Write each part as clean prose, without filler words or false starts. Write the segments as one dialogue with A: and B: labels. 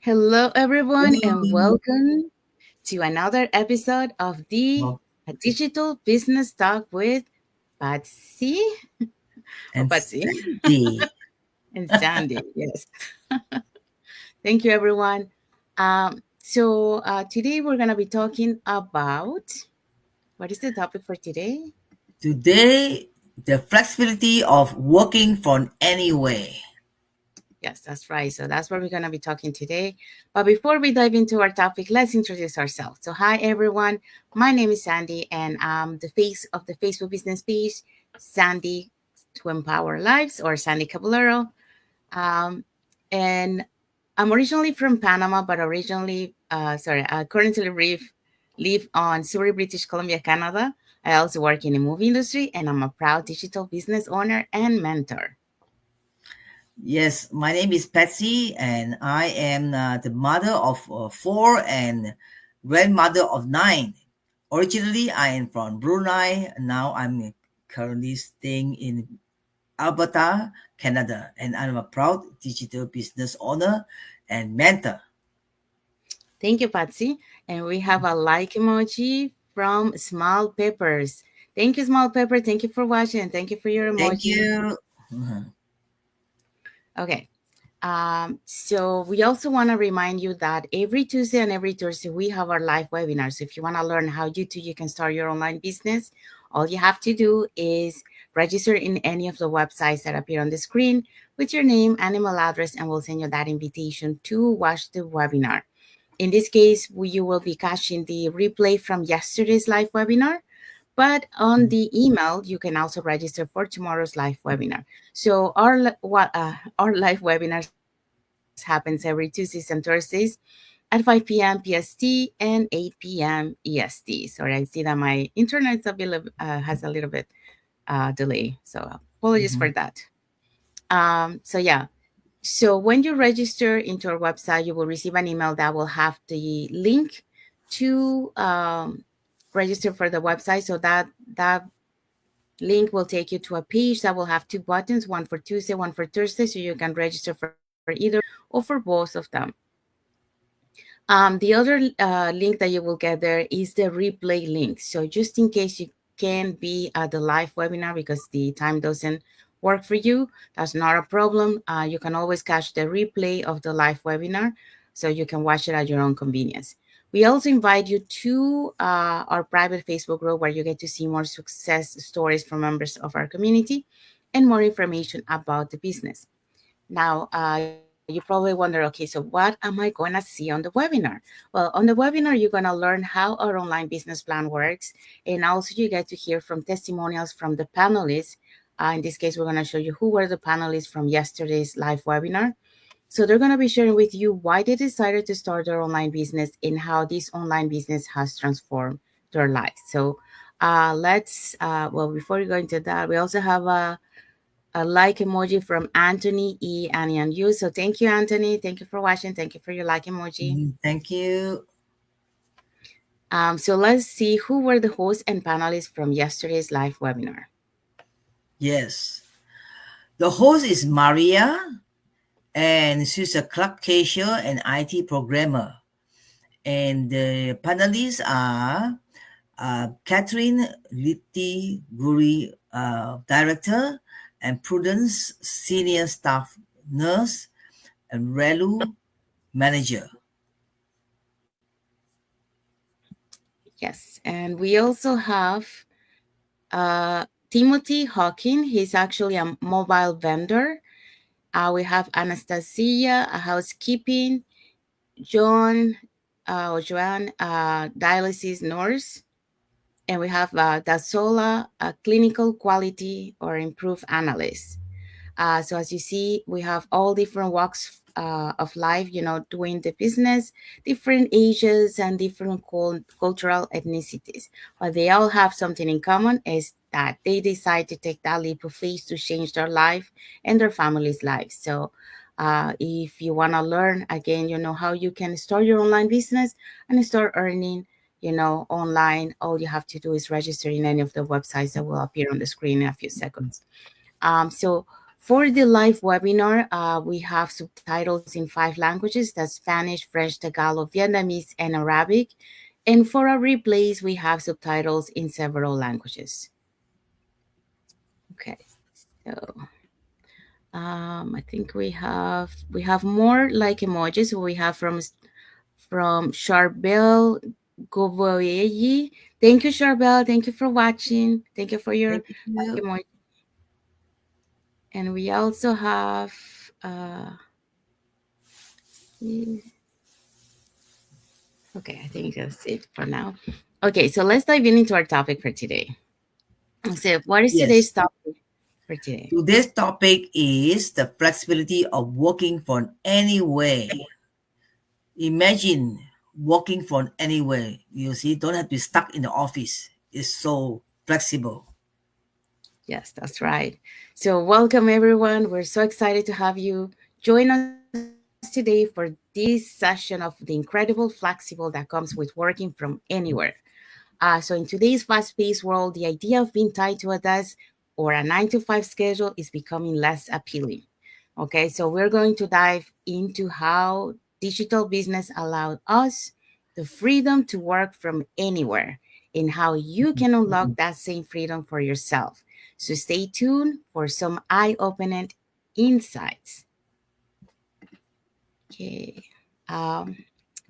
A: Hello, everyone, and
B: Hello.
A: welcome to another episode of the
B: Well,
A: Digital Business Talk with Patsy or
B: and
A: Patsy
B: Sandy.
A: and Sandy. Yes, thank you, everyone. Today we're gonna be talking about what is the topic for today?
B: Today, the flexibility of working from anywhere.
A: Yes, that's right. So that's what we're going to be talking today. But before we dive into our topic, let's introduce ourselves. So, hi everyone. My name is Sandy, and I'm the face of the Facebook business page, Sandy to Empower Lives, or Sandy Caballero. Um, and I'm originally from Panama, but I currently live on Surrey, British Columbia, Canada. I also work in the movie industry, and I'm a proud digital business owner and mentor.
B: Yes, my name is Patsy, and I am the mother of four and grandmother of nine. Originally, I am from Brunei. Now, I'm currently staying in Alberta, Canada, and I'm a proud digital business owner and mentor.
A: Thank you, Patsy. And we have a like emoji from Small Peppers. Thank you, Small Pepper. Thank you for watching and thank you for your
B: Thank
A: emoji.
B: you. Mhm.
A: Okay. So we also want to remind you that every Tuesday and every Thursday we have our live webinars. So if you want to learn how you can start your online business, all you have to do is register in any of the websites that appear on the screen with your name and email address, and we'll send you that invitation to watch the webinar. In this case, you will be catching the replay from yesterday's live webinar, but on the email, you can also register for tomorrow's live webinar. So our live webinars happens every Tuesdays and Thursdays at 5 p.m. PST and 8 p.m. EST. Sorry, I see that my internet's has a little bit delay, so apologies for
B: Mhm.
A: that. Yeah, so when you register into our website, you will receive an email that will have the link to register for the website. So that link will take you to a page that will have two buttons, one for Tuesday, one for Thursday, so you can register for either or for both of them. The other link that you will get there is the replay link. So just in case you can be at the live webinar because the time doesn't work for you, that's not a problem. You can always catch the replay of the live webinar so you can watch it at your own convenience. We also invite you to our private Facebook group where you get to see more success stories from members of our community and more information about the business. Now, you probably wonder, okay, so what am I going to see on the webinar? Well, on the webinar, you're going to learn how our online business plan works. And also, you get to hear from testimonials from the panelists. In this case, we're going to show you who were the panelists from yesterday's live webinar. So, they're going to be sharing with you why they decided to start their online business and how this online business has transformed their lives. So, before we go into that, we also have a like emoji from Anthony E. Annie and you. So thank you, Anthony. Thank you for watching. Thank you for your like emoji.
B: Thank you.
A: So let's see who were the hosts and panelists from yesterday's live webinar.
B: Yes. The host is Maria, and she's a club cashier and IT programmer. And the panelists are Catherine Litti Guri, director, and Prudence, senior staff nurse, and Relu, manager.
A: Yes, and we also have Timothy Hawking. He's actually a mobile vendor. We have Anastasia, a housekeeping, John, Joanne, dialysis nurse, and we have Dasola, a clinical quality or improve analyst. So as you see, we have all different walks of life, doing the business, different ages and different cultural ethnicities. But they all have something in common is that they decide to take that leap of faith to change their life and their family's lives. So if you want to learn again, how you can start your online business and start earning, online, all you have to do is register in any of the websites that will appear on the screen in a few seconds. So For the live webinar, we have subtitles in 5 languages, that's Spanish, French, Tagalog, Vietnamese, and Arabic. And for our replays, we have subtitles in several languages. Okay, so I think we have more like emojis. We have from Charbel Govoyeyi. Thank you, Charbel. Thank you for watching. Thank you for your
B: Thank you.
A: emoji. And we also have okay, I think that's it for now. Okay, so let's dive into our topic for today. So, what is
B: Yes.
A: today's topic for today?
B: Today's topic is the flexibility of working from anywhere. Imagine working from anywhere. You see, don't have to be stuck in the office. It's so flexible.
A: Yes, that's right. So, welcome everyone. We're so excited to have you join us today for this session of the incredible flexible that comes with working from anywhere. So, in today's fast paced world, the idea of being tied to a desk or a 9 to 5 schedule is becoming less appealing. Okay, so we're going to dive into how digital business allowed us the freedom to work from anywhere and how you can unlock that same freedom for yourself. So, stay tuned for some eye opening insights. Okay. Um,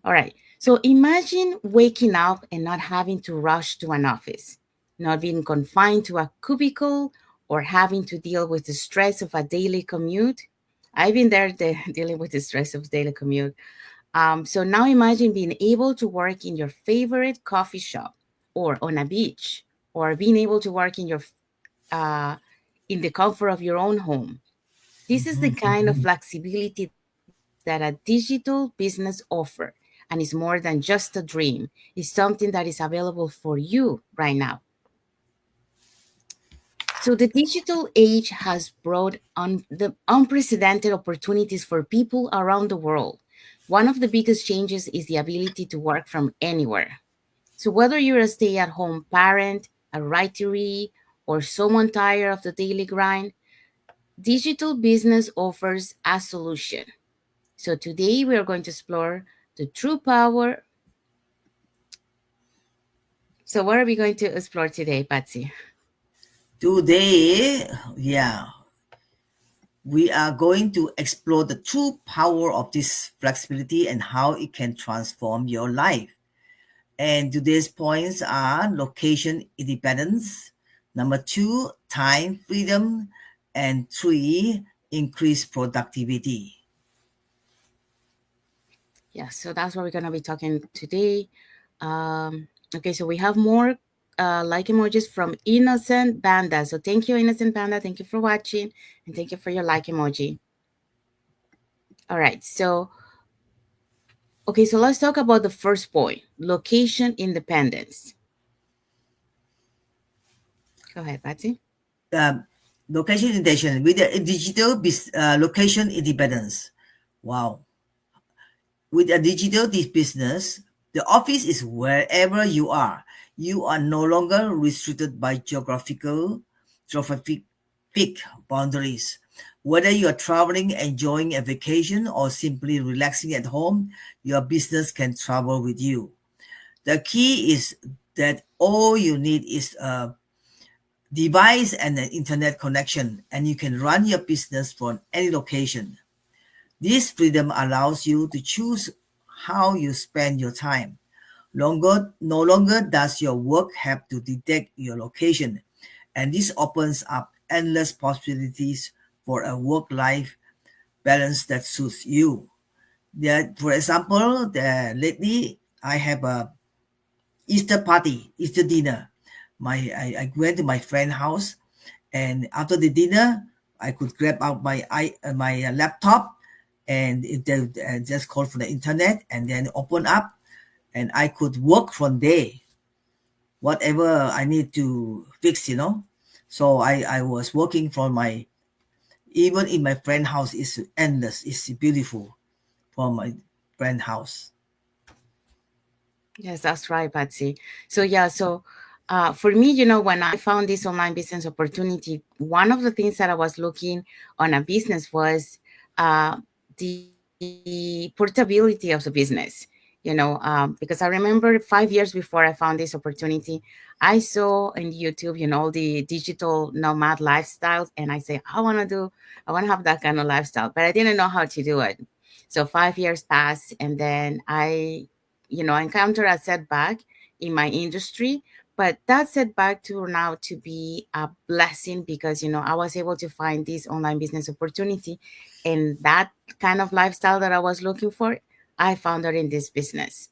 A: all right. So imagine waking up and not having to rush to an office, not being confined to a cubicle or having to deal with the stress of a daily commute. I've been there dealing with the stress of daily commute. So now imagine being able to work in your favorite coffee shop or on a beach or being able to work uh, in the comfort of your own home. This is the
B: Mhm.
A: kind of flexibility that a digital business offer, and it's more than just a dream. It's something that is available for you right now. So the digital age has brought on the unprecedented opportunities for people around the world. One of the biggest changes is the ability to work from anywhere. So whether you're a stay-at-home parent, a retiree, or someone tired of the daily grind, digital business offers a solution. So today we are going to explore the true power. So what are we going to explore today, Patsy?
B: Today, yeah, we are going to explore the true power of this flexibility and how it can transform your life. And today's points are location independence, number two, time freedom, and three, increased productivity.
A: Yeah, so that's what we're going to be talking today. Okay, so we have more like emojis from Innocent Panda. So thank you, Innocent Panda. Thank you for watching and thank you for your like emoji. All right, so okay, so let's talk about the first point, location independence. Go ahead, Patsy.
B: Um, Location independence with a digital location independence. Wow. With a digital business, the office is wherever you are. You are no longer restricted by geographic boundaries. Whether you are traveling, enjoying a vacation, or simply relaxing at home, your business can travel with you. The key is that all you need is a device and an internet connection, and you can run your business from any location. This freedom allows you to choose how you spend your time. No longer does your work have to detect your location, and this opens up endless possibilities for a work-life balance that suits you. For example, lately I have a Easter party, Easter dinner. I went to my friend's house, and after the dinner, I could grab out my laptop, and just call from the internet, and then open up, and I could work from there, whatever I need to fix, So I was working from my even in my friend house is endless. It's beautiful from my friend house.
A: Yes, that's right, Patsy. So yeah, so For me, when I found this online business opportunity, one of the things that I was looking on a business was uh, the portability of the business. Because I remember 5 years before I found this opportunity, I saw in YouTube, the digital nomad lifestyles, and I say, I want to have that kind of lifestyle, but I didn't know how to do it. So 5 years passed, and then I encountered a setback in my industry, but that setback turned out to be a blessing because I was able to find this online business opportunity, and that kind of lifestyle that I was looking for, I found it in this business.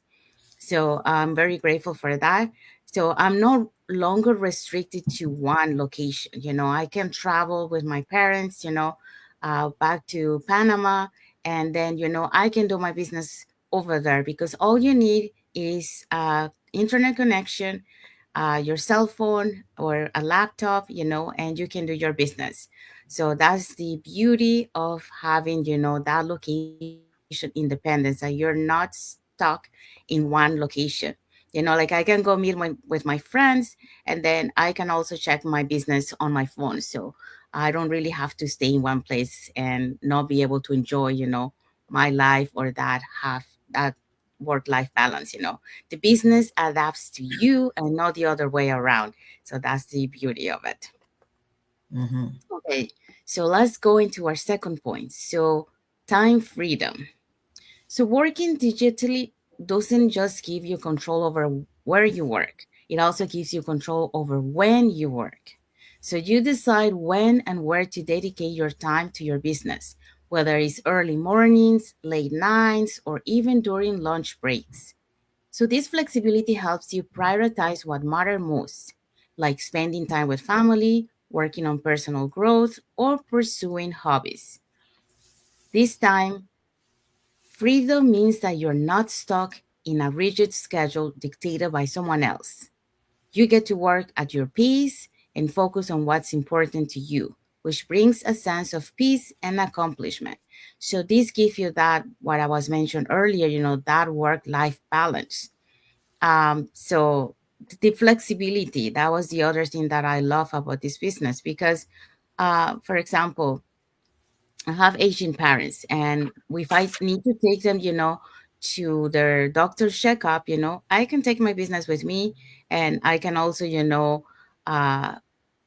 A: So I'm very grateful for that. So I'm no longer restricted to one location. I can travel with my parents, back to Panama, and then, I can do my business over there because all you need is internet connection, your cell phone or a laptop, and you can do your business. So that's the beauty of having, that location independence, that you're not stuck in one location. Like I can go meet with my friends, and then I can also check my business on my phone. So I don't really have to stay in one place and not be able to enjoy, my life, or that have that work life balance. The business adapts to you and not the other way around. So that's the beauty of it.
B: Mm-hmm.
A: Okay, so let's go into our second point. So, time freedom. So, working digitally doesn't just give you control over where you work, it also gives you control over when you work. So, you decide when and where to dedicate your time to your business, whether it's early mornings, late nights, or even during lunch breaks. So, this flexibility helps you prioritize what matters most, like spending time with family, working on personal growth, or pursuing hobbies. This time, freedom means that you're not stuck in a rigid schedule dictated by someone else. You get to work at your pace and focus on what's important to you, which brings a sense of peace and accomplishment. So, this gives you that, what I was mentioned earlier, that work life balance. So the flexibility, that was the other thing that I love about this business because, for example, I have Asian parents, and if I need to take them, to their doctor's checkup, I can take my business with me, and I can also, uh,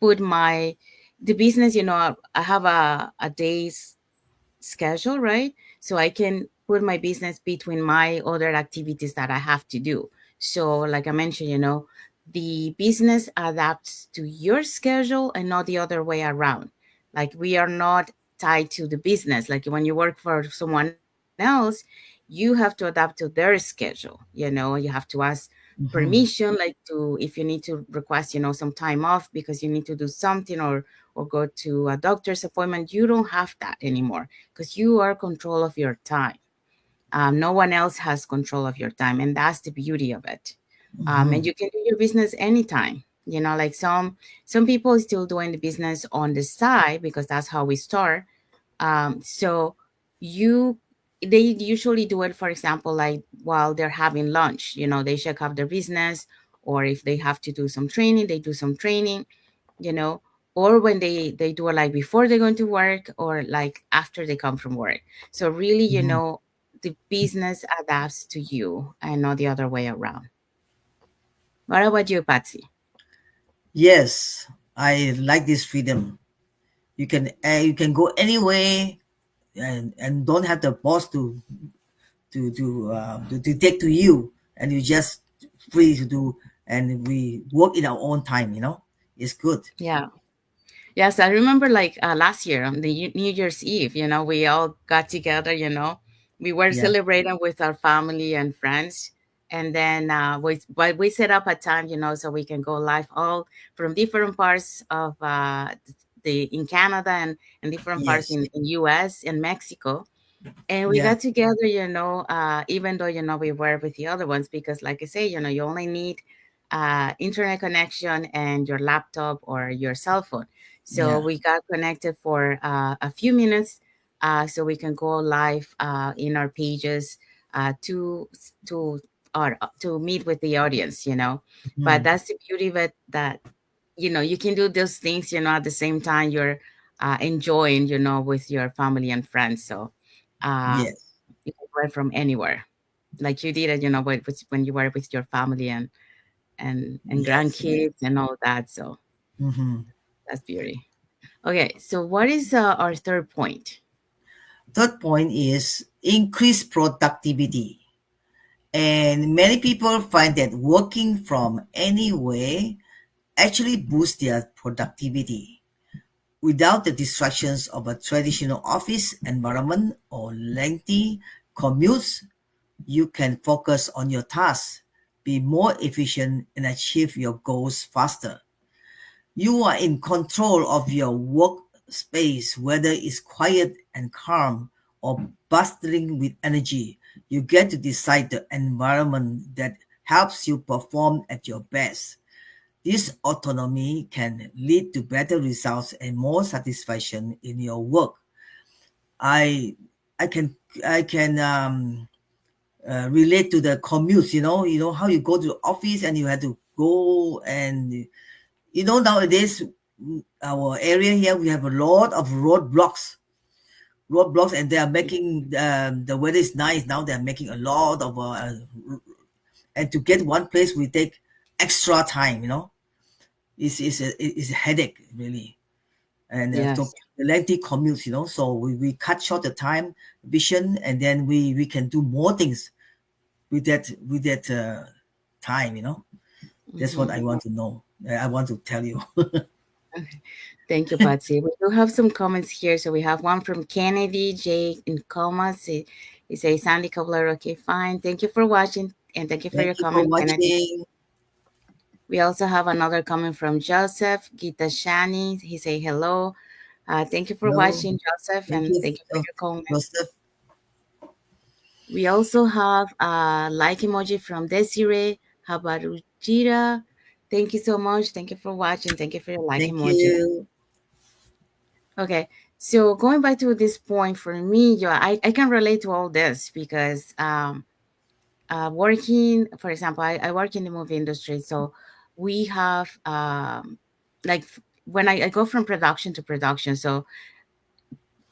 A: put the business, I have a day's schedule, right? So I can put my business between my other activities that I have to do. So, like I mentioned, the business adapts to your schedule and not the other way around. Like we are not tied to the business. Like when you work for someone else, you have to adapt to their schedule. You have to ask
B: Mm-hmm.
A: permission, like to if you need to request, some time off because you need to do something, or go to a doctor's appointment. You don't have that anymore because you are control of your time. No one else has control of your time, and that's the beauty of it. And
B: Mm-hmm.
A: you can do your business anytime. Like some people still doing the business on the side because that's how we start. So you they usually do it, for example, like while they're having lunch. They check out their business, or if they have to do some training, they do some training, you know or when they do it like before they're going to work, or like after they come from work. So really,
B: Mm-hmm.
A: the business adapts to you and not the other way around. What about you, Patsy?
B: Yes, I like this freedom. You can go anywhere, and don't have the boss to take to you, and you just free to do, and we work in our own time. It's good.
A: Yeah. Yes, I remember like last year on the New Year's Eve, we all got together, we were
B: Yeah.
A: celebrating with our family and friends. And then we set up a time, so we can go live all from different parts of in Canada, and different parts
B: Yes.
A: in US and Mexico. And we
B: Yeah.
A: got together, even though, we were with the other ones, because like I say, you only need internet connection and your laptop or your cell phone. So
B: Yeah.
A: we got connected for a few minutes, so we can go live in our pages to to meet with the audience, you know. But
B: Mhm.
A: that's the beauty of it, that you know you can do those things, you know, at the same time you're enjoying, you know, with your family and friends. So uh,
B: Yes.
A: you can work from anywhere, like you did it, you know, when you were with your family and
B: Yes. Yes.
A: grandkids and all that. So
B: Mhm.
A: that's beauty. Okay, so what is our third point?
B: Third point is increase productivity. And many people find that working from anywhere actually boosts their productivity. Without the distractions of a traditional office environment or lengthy commutes, you can focus on your tasks, be more efficient, and achieve your goals faster. You are in control of your workspace, whether it's quiet and calm or bustling with energy. You get to decide the environment that helps you perform at your best. This autonomy can lead to better results and more satisfaction in your work. I I can I can relate to the commutes. You know how you go to the office and you have to go, and nowadays, our area here, we have a lot of roadblocks, and they are making, the weather is nice now, they are making a lot of and to get one place we take extra time. It's a headache, really. And so
A: Yes.
B: the lengthy commutes, so we cut short the time vision, and then we can do more things with that time. That's what
A: Hmm.
B: I want to know. I want to tell you.
A: Thank you, Patsy. We do have some comments here. So we have one from Kennedy J in comas. He says, Sandy Cobler, okay, fine. Thank you for watching and thank you for
B: Thank
A: your
B: you for
A: comment, Kennedy.
B: watching.
A: We also have another comment from Joseph Gita Shani. He say hello. Thank you for
B: Hello.
A: watching, Joseph,
B: Thank
A: and
B: you,
A: thank you for your comment.
B: Joseph.
A: We also have a like emoji from Desiree Habarujira. Thank you so much. Thank you for watching. Thank you for your like
B: Thank
A: emoji.
B: you.
A: Okay, so going back to this point for me, yeah, I can relate to all this because working, for example, I work in the movie industry, so we have like when I go from production to production, so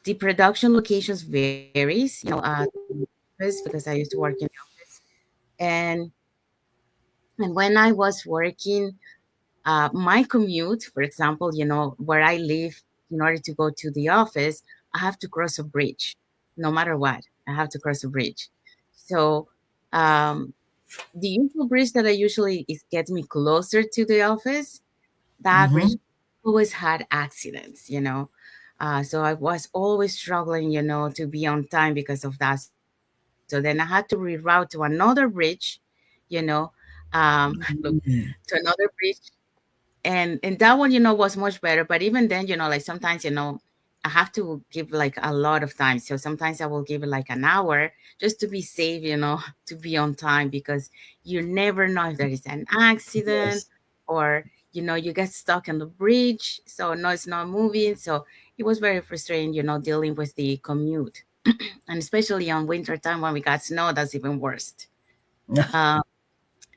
A: the production locations varies, because I used to work in the office, and and when I was working, my commute, for example, where I live, in order to go to the office, I have to cross a bridge. No matter what, I have to cross a bridge. So um, the usual bridge that I usually is gets me closer to the office, that bridge
B: Mm-hmm.
A: always had accidents, so I was always struggling, to be on time because of that. So then I had to reroute to another bridge, you know, look, to
B: Mm-hmm.
A: another bridge, and that one, was much better. But even then, like sometimes, I have to give like a lot of time. So sometimes I will give it like an hour just to be safe, to be on time, because you never know if there is an accident,
B: Yes.
A: or you get stuck on the bridge, so no, it's not moving. So it was very frustrating, dealing with the commute, and especially on winter time when we got snow, that's even worse. Um,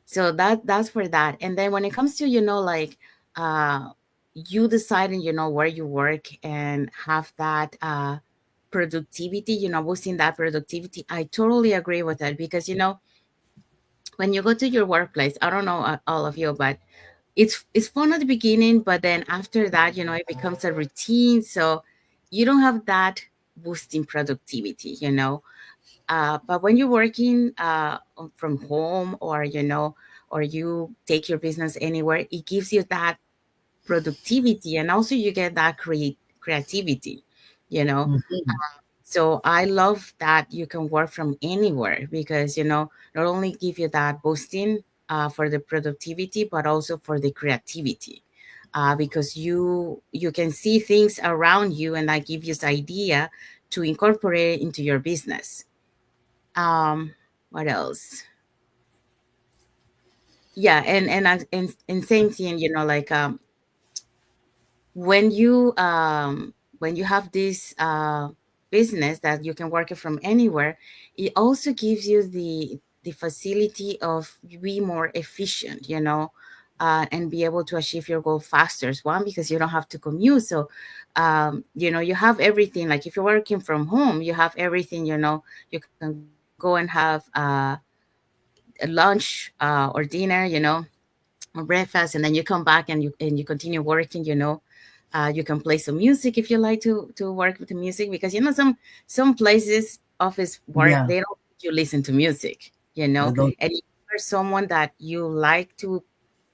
A: so that's for that. And then when it comes to like uh you deciding where you work and have that productivity, boosting that productivity, I totally agree with that, because when you go to your workplace, I don't know, all of you, but it's fun at the beginning, but then after that, it becomes a routine. So you don't have that boosting productivity, but when you're working from home, or or you take your business anywhere, it gives you that productivity, and also you get that creativity, you know.
B: Mm-hmm.
A: So I love that you can work from anywhere, because not only give you that boosting for the productivity, but also for the creativity, because you can see things around you, and that gives you the idea to incorporate it into your business. um what else? Yeah, and same thing, like when you have this business that you can work it from anywhere, it also gives you the facility of be more efficient, and be able to achieve your goal faster. One, because you don't have to commute. So, you have everything. Like if you're working from home, you have everything, you can go and have a lunch or dinner, or breakfast, and then you come back and you continue working. You can play some music if you like to work with the music, because some places office work,
B: Yeah.
A: they don't let you listen to music,
B: I don't.
A: and if you're someone that you like to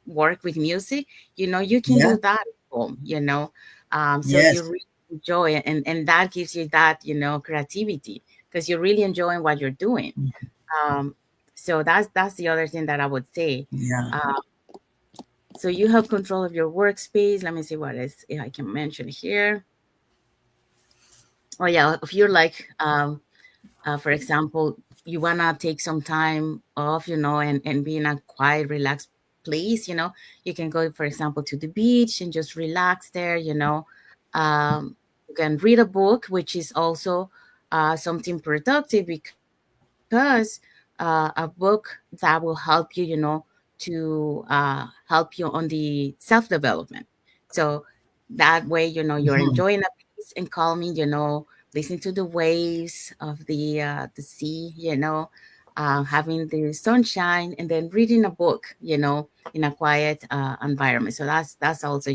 A: work with music, you can
B: Yeah.
A: do that at home. So you
B: Yes.
A: really enjoy it, and that gives you that creativity, because you're really enjoying what you're doing. um so that's the other thing that I would say.
B: Yeah.
A: uh, so you have control of your workspace. Let me see what else I can mention here. Oh yeah, if you're like, for example, you wanna take some time off, and be in a quiet, relaxed place. You can go, for example, to the beach and just relax there. You can read a book, which is also something productive, because a book that will help you, to help you on the self-development. So that way, you're
B: Hmm.
A: enjoying a peace and calming, listening to the waves of the sea, having the sunshine, and then reading a book, in a quiet environment. So that's also,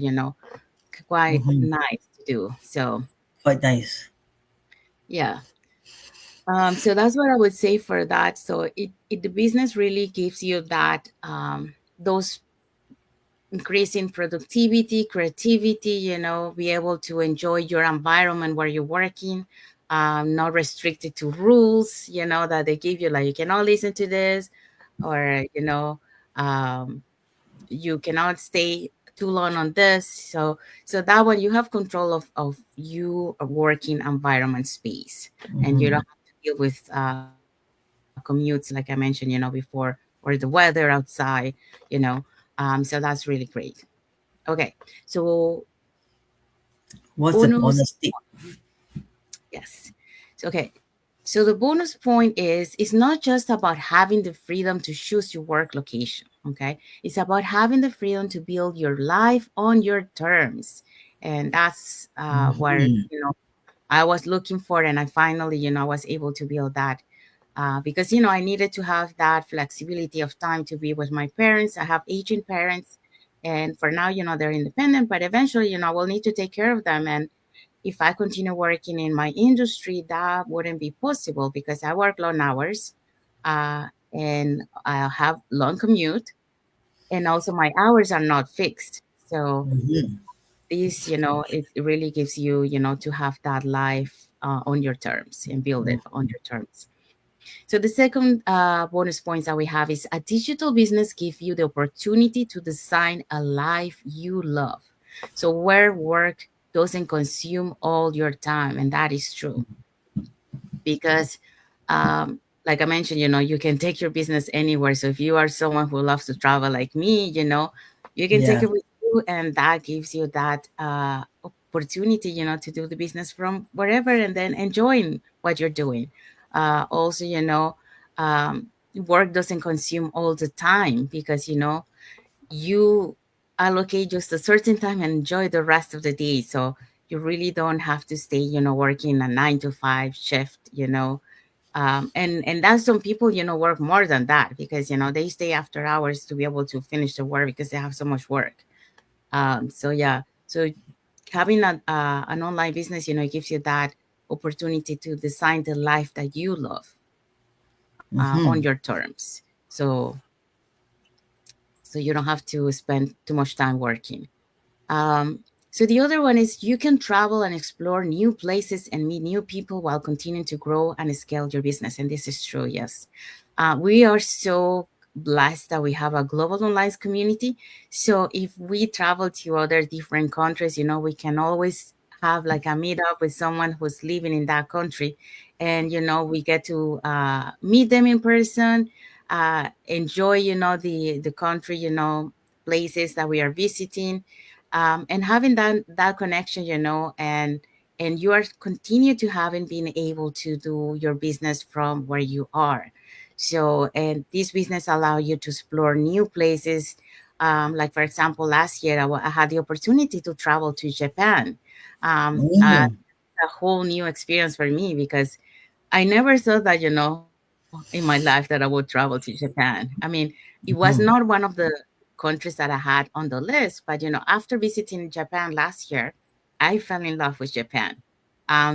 A: quite
B: Hmm.
A: nice to do. So
B: Quite nice.
A: yeah. So that's what I would say for that. So the business really gives you that, those increasing productivity, creativity, be able to enjoy your environment where you're working, not restricted to rules, that they give you, like you cannot listen to this, or, um, you cannot stay too long on this. So that one, you have control of you working environment space, and you don't
B: Hmm.
A: have to deal with commutes, like I mentioned, before, or the weather outside, so that's really great. Okay, so
B: What's the
A: bonus.
B: bonus tip?
A: Yes. So, okay. So the bonus point is, it's not just about having the freedom to choose your work location. Okay. It's about having the freedom to build your life on your terms. And that's where,
B: Hmm.
A: I was looking for. And I finally, was able to build that, because, I needed to have that flexibility of time to be with my parents. I have aging parents. And for now, they're independent, but eventually, I will need to take care of them. And if I continue working in my industry, that wouldn't be possible, because I work long hours, uh, and I have long commute, and also my hours are not fixed. So
B: Hmm.
A: this, it really gives you, to have that life on your terms, and build it on your terms. So the second bonus points that we have is, a digital business give you the opportunity to design a life you love. So where work doesn't consume all your time, and that is true, because, like I mentioned, you can take your business anywhere. So if you are someone who loves to travel like me, you can take
B: Yeah.
A: it with you, and that gives you that opportunity, to do the business from wherever, and then enjoying what you're doing. Also, um, work doesn't consume all the time, because you allocate just a certain time and enjoy the rest of the day. So you really don't have to stay, working a 9 to 5 shift, and that's, some people, work more than that, because they stay after hours to be able to finish the work, because they have so much work. So yeah, so having an online business, it gives you that opportunity to design the life that you love, on
B: Hmm.
A: your terms. So you don't have to spend too much time working. Um, so the other one is, you can travel and explore new places and meet new people while continuing to grow and scale your business. And this is true, yes. We are so blessed that we have a global online community. So if we travel to other different countries, we can always have like a meetup with someone who's living in that country. And, we get to meet them in person, enjoy, the country, places that we are visiting, and having that connection, and you are continue to having being able to do your business from where you are. So, and this business allow you to explore new places. Like for example, last year I had the opportunity to travel to Japan.
B: Mm,
A: A whole new experience for me because I never thought that, in my life that I would travel to Japan. I mean, it was not one of the countries that I had on the list, but after visiting Japan last year, I fell in love with Japan.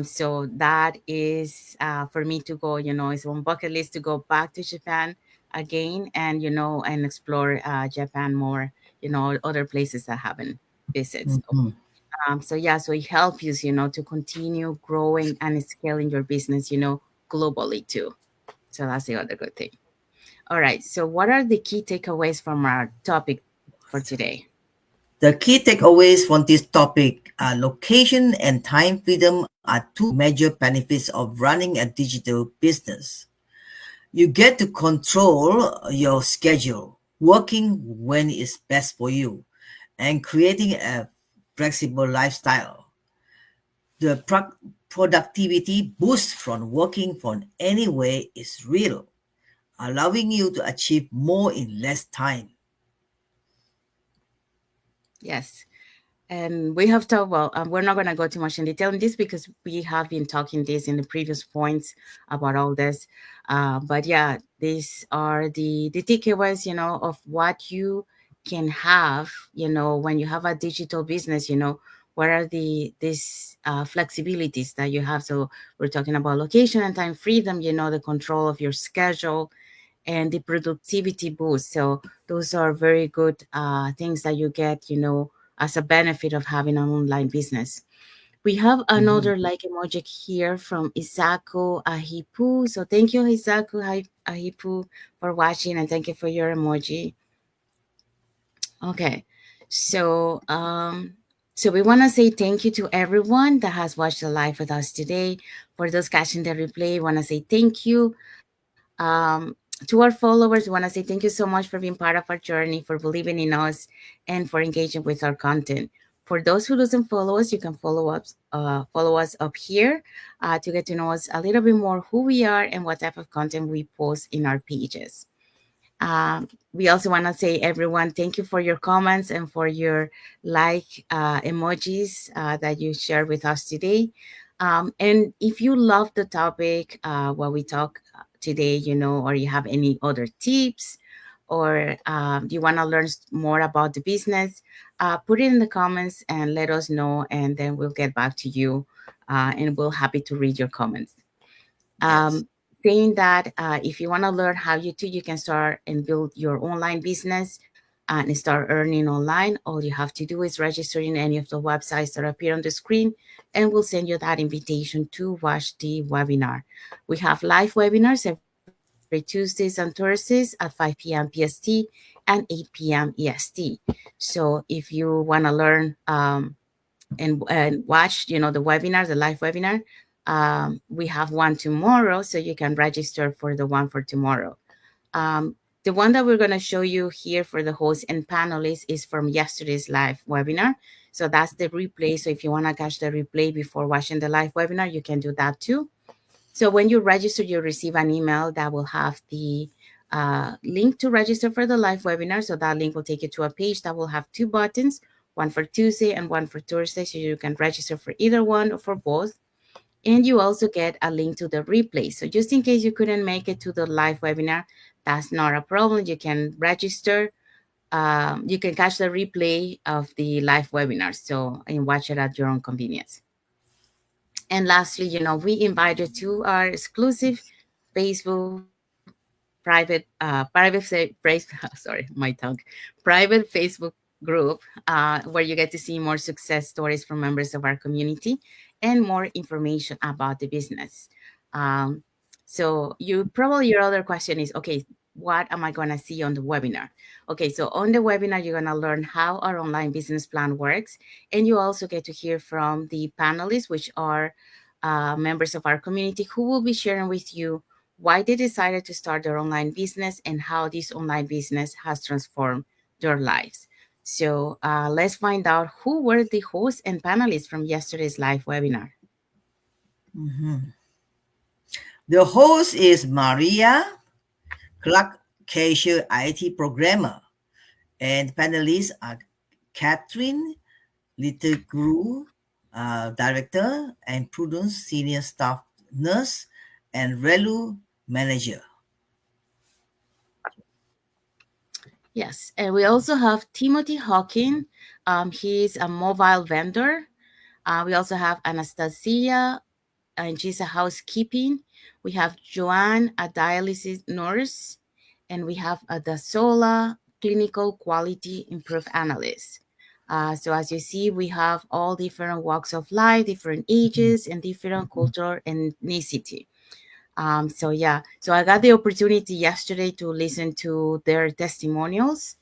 A: So that is for me to go, it's on bucket list to go back to Japan again and and explore Japan more, other places I haven't visited.
B: mhm,
A: So yeah, so it helps you, to continue growing and scaling your business, globally too. So that's the other good thing. All right. So what are the key takeaways from our topic for today?
B: The key takeaways from this topic are location and time freedom are two major benefits of running a digital business. You get to control your schedule, working when it's best for you, and creating a flexible lifestyle. The productivity boost from working from anywhere is real, allowing you to achieve more in less time.
A: Yes. And we have talked, well, we're not going to go too much in detail in this because we have been talking this in the previous points about all this. But yeah, these are the takeaways, of what you can have, when you have a digital business, what are these flexibilities that you have. So we're talking about location and time freedom, the control of your schedule and the productivity boost. So those are very good things that you get, as a benefit of having an online business. We have
B: Mhm.
A: another like emoji here from Isaku Ahipu. So thank you, Isaku Ahipu, for watching and thank you for your emoji. Okay. So so we want to say thank you to everyone that has watched the live with us today. For those catching the replay, we want to say thank you. To our followers, we want to say thank you so much for being part of our journey, for believing in us, and for engaging with our content. For those who doesn't follow us, you can follow us up here to get to know us a little bit more, who we are, and what type of content we post in our pages. We also want to say, everyone, thank you for your comments and for your like emojis that you shared with us today. And if you love the topic, what we talk today, or you have any other tips, or you want to learn more about the business, put it in the comments and let us know, and then we'll get back to you, and we'll happy to read your comments.
B: Yes.
A: um, Saying that if you want to learn how you can start and build your online business and start earning online, all you have to do is register in any of the websites that appear on the screen, and we'll send you that invitation to watch the webinar. We have live webinars every Tuesdays and Thursdays at 5 p.m. PST and 8 p.m. EST. So if you want to learn and watch the webinar, the live webinar, we have one tomorrow, so you can register for the one for tomorrow. um, the one that we're going to show you here for the host and panelists is from yesterday's live webinar. So that's the replay. So if you want to catch the replay before watching the live webinar, you can do that too. So when you register, you'll receive an email that will have the link to register for the live webinar. So that link will take you to a page that will have two buttons, one for Tuesday and one for Thursday. So you can register for either one or for both. And you also get a link to the replay. So just in case you couldn't make it to the live webinar, that's not a problem. You can register. You can catch the replay of the live webinar. So and watch it at your own convenience. And lastly, we invite you to our exclusive Facebook sorry, my tongue, private Facebook group, where you get to see more success stories from members of our community and more information about the business. Um, so your other question is, okay, what am I going to see on the webinar? Okay, so on the webinar, you're going to learn how our online business plan works. And you also get to hear from the panelists, which are members of our community, who will be sharing with you why they decided to start their online business and how this online business has transformed their lives. So let's find out who were the hosts and panelists from yesterday's live webinar.
B: Mhm. The host is Maria, Clark Cashier IT programmer. And panelists are Catherine Little director, and Prudence, senior staff nurse, and Relu, manager.
A: Yes, and we also have Timothy Hawking. He's a mobile vendor. We also have Anastasia, and she's a housekeeping. We have Joanne, a dialysis nurse, and we have a Dasola, clinical quality improve analyst. So as you see, we have all different walks of life, different ages, and different culture and ethnicity. So yeah, so I got the opportunity yesterday to listen to their testimonials.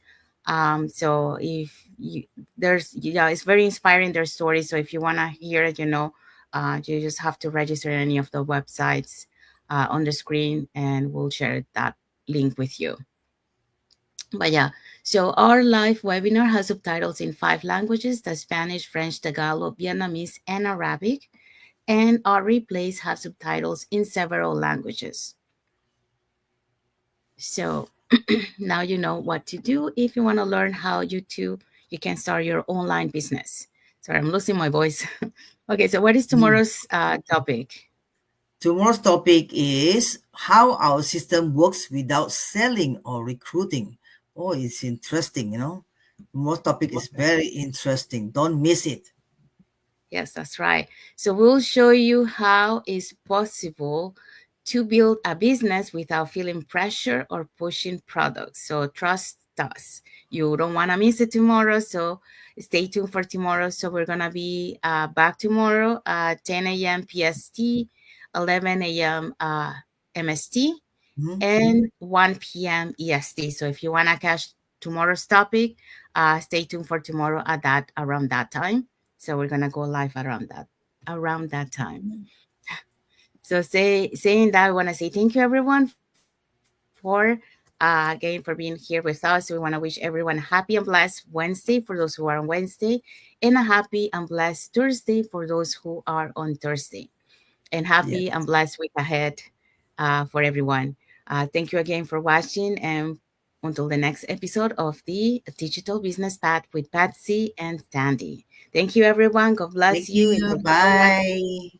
A: So if you there's yeah, it's very inspiring their stories. So if you want to hear it, you just have to register any of the websites on the screen, and we'll share that link with you. But yeah, so our live webinar has subtitles in 5 languages: the Spanish, French, Tagalog, Vietnamese, and Arabic. And our replays have subtitles in several languages. So now you know what to do if you want to learn how you can start your online business. Sorry, I'm losing my voice. Okay, so what is
B: Mhm.
A: tomorrow's topic?
B: Tomorrow's topic is how our system works without selling or recruiting. Oh, it's interesting, you know. Tomorrow's topic is very interesting. Don't miss it.
A: Yes, that's right. So we'll show you how it's possible to build a business without feeling pressure or pushing products. So trust us. You don't want to miss it tomorrow. So stay tuned for tomorrow. So we're going to be back tomorrow at 10 a.m. PST, 11 a.m. MST,
B: Mhm.
A: and 1 p.m. EST. So if you want to catch tomorrow's topic, stay tuned for tomorrow at that around that time. So we're gonna go live around that time. So saying that, I want to say thank you everyone for again for being here with us. We want to wish everyone a happy and blessed Wednesday for those who are on Wednesday, and a happy and blessed Thursday for those who are on Thursday. And happy
B: Yes.
A: and blessed week ahead for everyone. Thank you again for watching, and until the next episode of the Digital Business Path with Patsy and Sandy. Thank you, everyone. God
B: Thank
A: bless you, and
B: you.
A: thank you so much
B: Bye.